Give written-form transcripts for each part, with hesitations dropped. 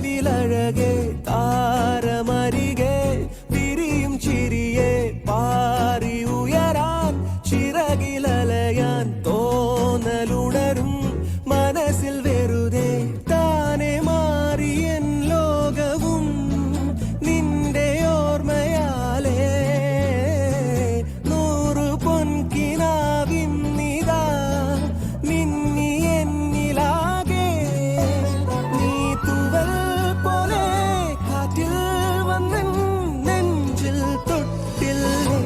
நிலவில் அழகே தாரமரிகே விரியும் சிறியே பாரி உயரான் சிறகில் அலையான் தோனலுணரும் மனசில் வெறுதே தானே மாறி என் லோகവും നിന്റെ ഓർമ്മയാലേ നൂറു പൊൻകിനാവിന്നിതാ മിന്നി എന്നിലാകെ നീ തൂവൽ പോലെ കാറ്റിൽ വന്നൻ നെഞ്ചിൽ തൊട്ടില്ലേ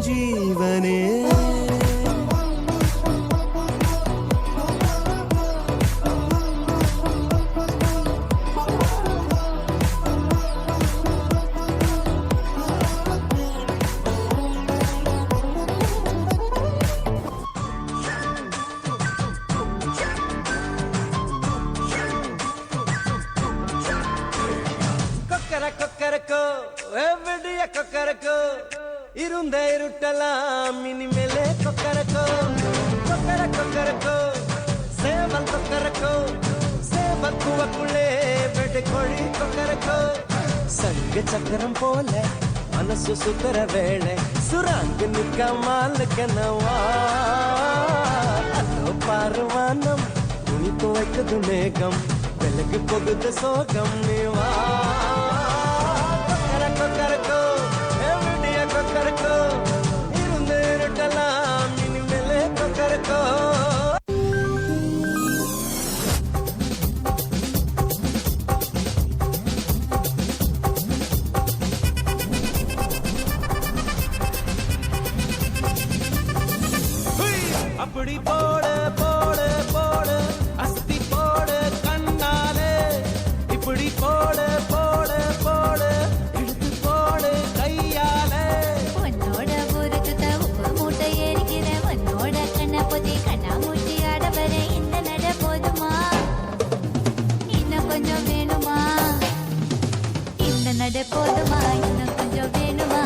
ജീവനേ கொக்கரக்கோ எவ்வடிய கொக்கரக்கோ இருந்த இருட்டலாம் இனிமேலே கொக்கரக்கோ கொக்கரக்கோ சேவல் கொக்கரக்கோ சேவல் குவக்குள்ளே வெடி கோழி கொக்கரக்கோ சங்க சக்கரம் போல மனசு சுத்தர வேளை சுராங்கு நிற்க மாலுக்கனவா அதோ பாருவானம் துணி துவைக்குது மேகம் வெளுக்கு போகுது சோகம் நீவா கொக்கரக்கோ எவ்வடிய கொக்கரக்கோ இருந்து இருட்டலாம் இனிமேலே கொக்கரக்கோ அப்படி போடு போடு போடு அஸ்தி போடு கண்ணாலே இப்படி போடு போடு போடு இழுத்து போடு கையாலே உன்னோட பொறுத்துத உப்பு மூட்டை ஏறிக்கிற உன்னோட கண்ண பொதி கண்ணா மூட்டி ஆட வர இந்த நட போதுமா இன்னும் கொஞ்சம் வேணுமா இந்த நட போதுமா இன்னும் கொஞ்சம் வேணுமா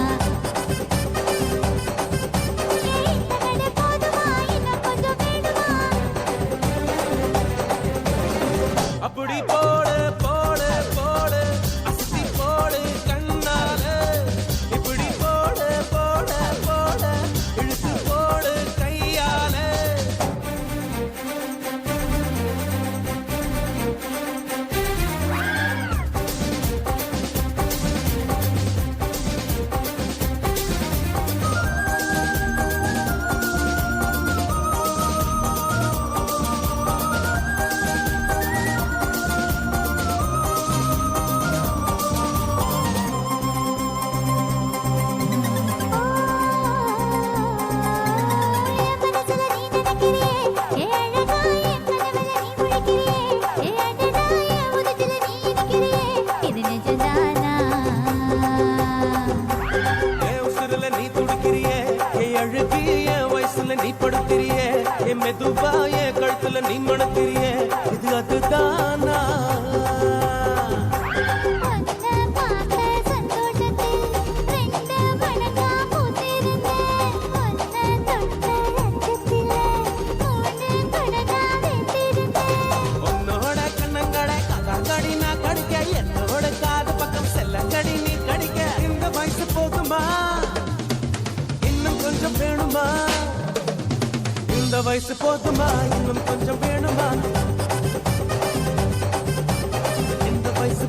அப்படி போடு போடு போடு அஸ்தி போடு கண்ணாலே இப்படி போடு போடு போடு இழுத்து போடு கையாலே நீ துடிக்கிறியே என் அழுகி என் வயசுல நீ படுத்திரியே என் மெதுவா என் கழுத்துல நீ மணத்திரியே இது அதுதானா உன்னோட கண்ணங்கடை கதாங்கடி நான் கடிக்க என்னோட காது பக்கம் செல்லங்கடி நீ கடிக்க இந்த வயசு போதுமா கொஞ்சம் வேணுமா இந்த வயசு போதுமா இன்னும் கொஞ்சம் வேணுமா இந்த வயசு